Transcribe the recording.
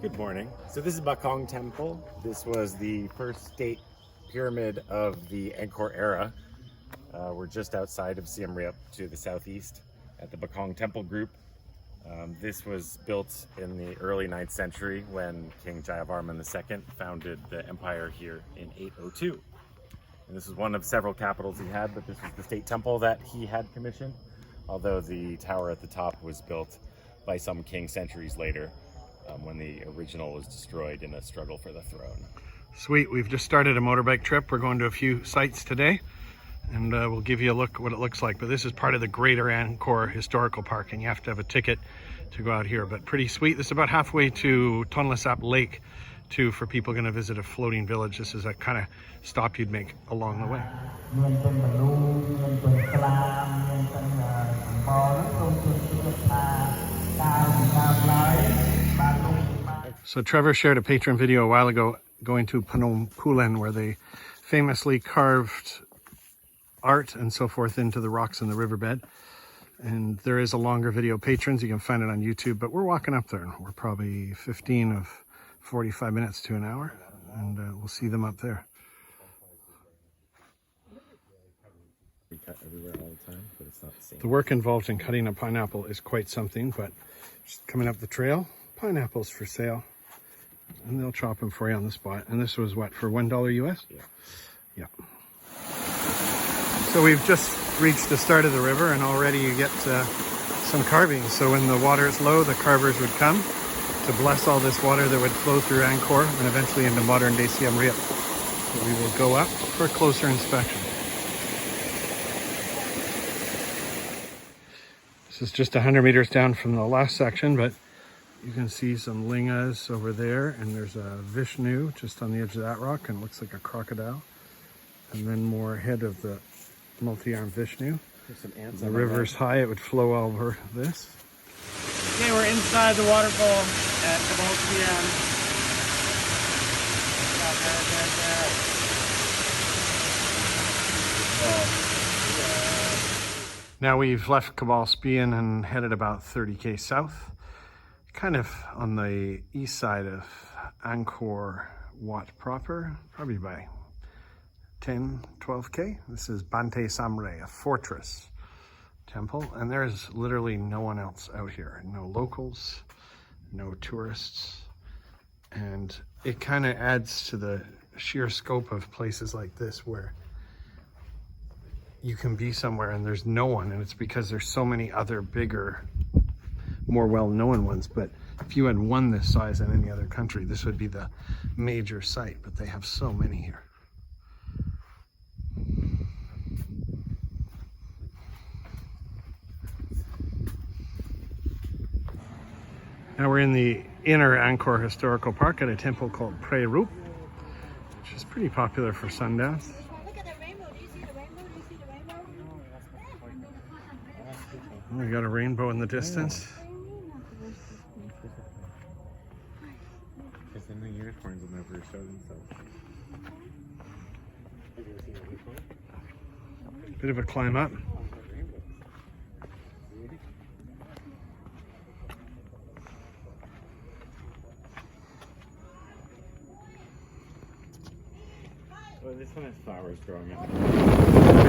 Good morning. So this is Bakong Temple. This was the first state pyramid of the Angkor era. We're just outside of Siem Reap to the southeast at the Bakong Temple group. This was built in the early 9th century when King Jayavarman II founded the empire here in 802. And this is one of several capitals he had, but this was the state temple that he had commissioned, although the tower at the top was built by some king centuries later, when the original was destroyed in a struggle for the throne. Sweet, we've just started a motorbike trip. We're going to a few sites today, and we'll give you a look at what it looks like. But this is part of the greater Angkor Historical Park, and you have to have a ticket to go out here. But pretty sweet. This is about halfway to Tonle Sap Lake, too, for people going to visit a floating village. This is a kind of stop you'd make along the way. So Trevor shared a Patreon video a while ago going to Phnom Kulen, where they famously carved art and so forth into the rocks in the riverbed. And there is a longer video, patrons, you can find it on YouTube, but we're walking up there. We're probably 15 of 45 minutes to an hour, and we'll see them up there. We cut everywhere all the time, but it's not the same. The work involved in cutting a pineapple is quite something, but just coming up the trail, pineapples for sale, and they'll chop them for you on the spot. And this was what, for $1 US? Yeah. Yeah. So we've just reached the start of the river, and already you get some carving. So when the water is low, the carvers would come to bless all this water that would flow through Angkor and eventually into modern day Siem Reap. So we will go up for a closer inspection. This is just 100 meters down from the last section, but you can see some lingas over there, and there's a Vishnu just on the edge of that rock, and it looks like a crocodile. And then more ahead of the multi-armed Vishnu. There's some ants. The river's high, it would flow all over this. Okay, we're inside the waterfall at Kabul Siam. Now we've left Kabul Spian and headed about 30k south, kind of on the east side of Angkor Wat proper, probably by 10-12k. This is Bante Samre, a fortress temple, and there's literally no one else out here. No locals, no tourists, and it kind of adds to the sheer scope of places like this where you can be somewhere and there's no one, and it's because there's so many other bigger, more well-known ones. But if you had one this size in any other country, this would be the major site, but they have so many here. Now we're in the inner Angkor Historical Park at a temple called Pre Rup, which is pretty popular for sundowns. Look at the rainbow. Do you see the rainbow? Do you see the rainbow? We got a rainbow in the distance. Because then the unicorns will never show themselves. Bit of a climb up. Oh, this one has flowers growing up.